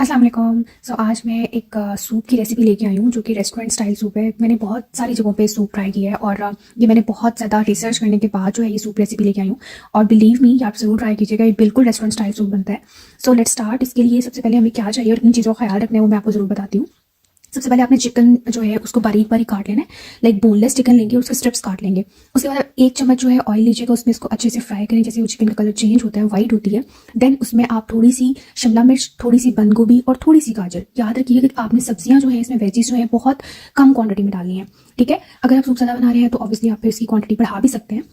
अस्सलाम वालेकुम। आज मैं एक सूप की रेसिपी लेके आई हूँ जो कि रेस्टोरेंट स्टाइल सूप है। मैंने बहुत सारी जगहों पे सूप ट्राई किया है और ये मैंने बहुत ज़्यादा रिसर्च करने के बाद जो है ये सूप रेसिपी लेके आई हूँ। और बिलीव मी, आप ज़रूर ट्राई कीजिएगा, ये बिल्कुल रेस्टोरेंट स्टाइल सूप बनता है। So let's start. इसके लिए सबसे पहले हमें क्या चाहिए और किन चीज़ों का ख्याल रखना है वो मैं आपको ज़रूर बताती हूँ। सबसे पहले आपने चिकन जो है उसको बारीक बारीक काट लेना है। लाइक बोनलेस चिकन लेंगे, उसके स्ट्रिप्स काट लेंगे। उसके बाद एक चम्मच जो है ऑयल लीजिएगा, उसमें इसको अच्छे से फ्राई करें। जैसे वो चिकन का कलर चेंज होता है, वाइट होती है, देन उसमें आप थोड़ी सी शिमला मिर्च, थोड़ी सी बंद गोभी और थोड़ी सी गाजर, याद रखिएगा कि आपने सब्जियां जो है इसमें वेजीज जो है बहुत कम क्वांटिटी में डालनी है। ठीक है, अगर आप सूप ज़्यादा बना रहे हैं तो ऑब्वियसली आप फिर इसकी क्वांटिटी बढ़ा भी सकते हैं,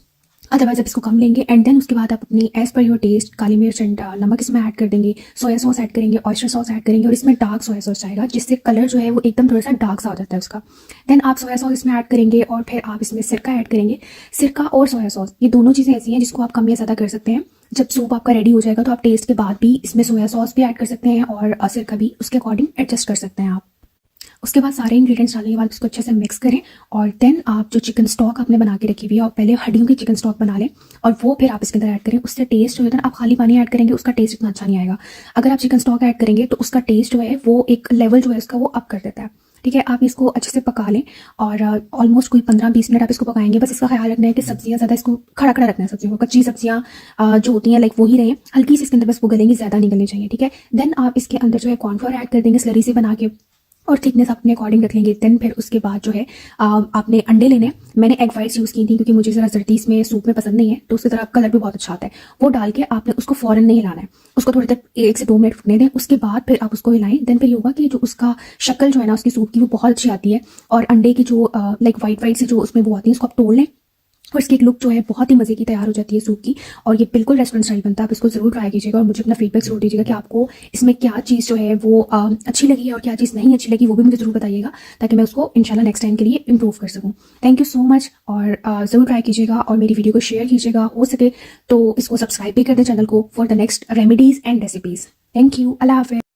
अदरवाइज आप इसको कम लेंगे। एंड देन उसके बाद आप अपनी एज पर योर टेस्ट काली मिर्च एंड नमक इसमें ऐड कर देंगे, सोया सॉस ऐड करेंगे, ऑयस्टर सॉस ऐड करेंगे और इसमें डार्क सोया सॉस आएगा जिससे कलर जो है वो एकदम थोड़ा सा डार्क सा हो जाता है उसका। देन आप सोया सॉस इसमें ऐड करेंगे और फिर आप इसमें सिरका ऐड करेंगे। सिरका और सोया सॉस ये दोनों चीज़ें ऐसी हैं जिसको आप कम या ज़्यादा कर सकते हैं। जब सूप आपका रेडी हो जाएगा तो आप टेस्ट के बाद भी इसमें सोया सॉस भी ऐड कर सकते हैं और सिरका भी उसके अकॉर्डिंग एडजस्ट कर सकते हैं आप। उसके बाद सारे इंग्रेडिएंट्स डालने के बाद इसको अच्छे से मिक्स करें और देन आप जो चिकन स्टॉक आपने बना के रखी हुई है और पहले हड्डियों की चिकन स्टॉक बना लें और वो फिर आप इसके अंदर ऐड करें। उससे टेस्ट जो है ना, आप खाली पानी ऐड करेंगे उसका टेस्ट इतना अच्छा नहीं आएगा। अगर आप चिकन स्टॉक ऐड करेंगे तो उसका टेस्ट जो है वो एक लेवल जो है उसका वो अप कर देता है। ठीक है, आप इसको अच्छे से पका लें और ऑलमोस्ट कोई 15-20 मिनट आप इसको पकाएंगे। बस इसका ख्याल रखना है कि सब्जियां ज़्यादा इसको खड़ा खड़ा रखना है, सब्जियों को कच्ची सब्जियां जो होती हैं लाइक वो ही रहे, हल्की सी इसके अंदर बस वो गलेंगी, ज़्यादा नहीं गलनी चाहिए। ठीक है, देन आप इसके अंदर जो है कॉर्नफ्लोर ऐड कर देंगे स्लरी से बना के और थिकनेस अपने अकॉर्डिंग रख लेंगे। देन फिर उसके बाद जो है आपने अंडे लेने हैं। मैंने एग वाइट्स यूज़ की थी क्योंकि मुझे ज़रा जर्दी इसमें सूप में पसंद नहीं है, तो उसकी तरह कलर भी बहुत अच्छा आता है। वो डाल के आपने उसको फ़ौरन नहीं हिलाना है, उसको थोड़ी देर 1 से 2 मिनट फुकने दें। उसके बाद फिर आप उसको हिलाएं। देन फिर ये होगा कि जो उसका शक्ल जो है ना उसकी सूप की वो बहुत अच्छी आती है और अंडे की जो लाइक वाइट वाइट से जो उसमें वो आती है उसको आप तोड़ लें और इसकी एक लुक जो है बहुत ही मज़े की तैयार हो जाती है सूप की। और ये बिल्कुल रेस्टोरेंट स्टाइल बनता है। आप इसको ज़रूर ट्राई कीजिएगा और मुझे अपना फीडबैक ज़रूर दीजिएगा कि आपको इसमें क्या चीज़ जो है वो अच्छी लगी है और क्या चीज़ नहीं अच्छी लगी, वो भी मुझे ज़रूर बताइएगा ताकि मैं उसको इंशाल्लाह नेक्स्ट टाइम के लिए इम्प्रूव कर सकूँ। थैंक यू सो मच और ज़रूर ट्राई कीजिएगा और मेरी वीडियो को शेयर कीजिएगा, हो सके तो इसको सब्सक्राइब भी कर दें चैनल को for the next remedies and recipes. Thank you, अल्लाह हाफ़िज़।